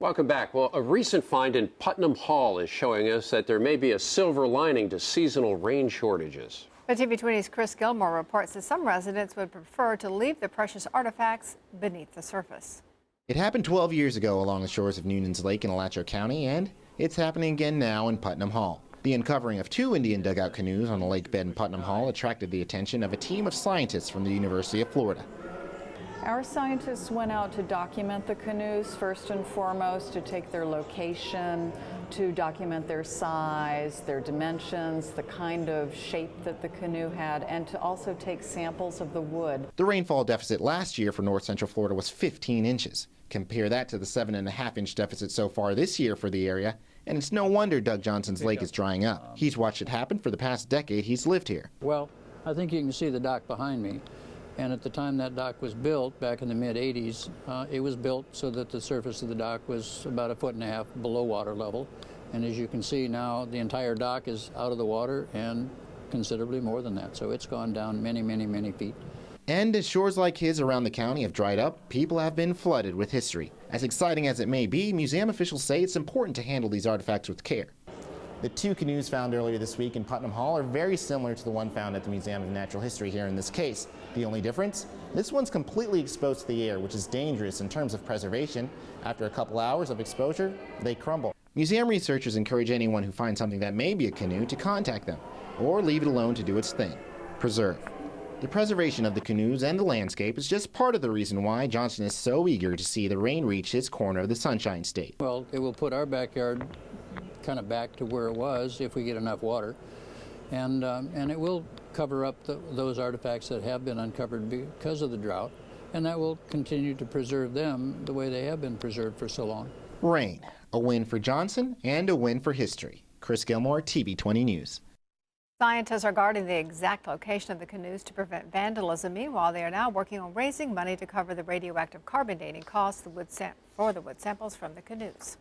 Welcome back. Well, a recent find in Putnam Hall is showing us that there may be a silver lining to seasonal rain shortages. But TV20's Chris Gilmore reports that some residents would prefer to leave the precious artifacts beneath the surface. It happened 12 years ago along the shores of Noonan's Lake in Alachua County, and it's happening again now in Putnam Hall. The uncovering of 2 Indian dugout canoes on a lake bed in Putnam Hall attracted the attention of a team of scientists from the University of Florida. Our scientists went out to document the canoes first and foremost, to take their location, to document their size, their dimensions, the kind of shape that the canoe had, and to also take samples of the wood. The rainfall deficit last year for north central Florida was 15 inches. Compare that to the 7.5-inch deficit so far this year for the area, and it's no wonder Doug Johnson's lake is drying up. He's watched it happen for the past decade he's lived here. Well, I think you can see the dock behind me. And at the time that dock was built, back in the mid-'80s, it was built so that the surface of the dock was about 1.5 feet below water level. And as you can see now, the entire dock is out of the water and considerably more than that. So it's gone down many, many, many feet. And as shores like his around the county have dried up, people have been flooded with history. As exciting as it may be, museum officials say it's important to handle these artifacts with care. The 2 canoes found earlier this week in Putnam Hall are very similar to the one found at the Museum of Natural History here in this case. The only difference? This one's completely exposed to the air, which is dangerous in terms of preservation. After a couple hours of exposure, they crumble. Museum researchers encourage anyone who finds something that may be a canoe to contact them, or leave it alone to do its thing. Preserve. The preservation of the canoes and the landscape is just part of the reason why Johnson is so eager to see the rain reach his corner of the Sunshine State. Well, it will put our backyard kind of back to where it was if we get enough water, and it will cover up those artifacts that have been uncovered because of the drought, and that will continue to preserve them the way they have been preserved for so long. Rain, a win for Johnson and a win for history. Chris Gilmore, TV20 News. Scientists are guarding the exact location of the canoes to prevent vandalism. Meanwhile, they are now working on raising money to cover the radioactive carbon dating costs for the wood samples from the canoes.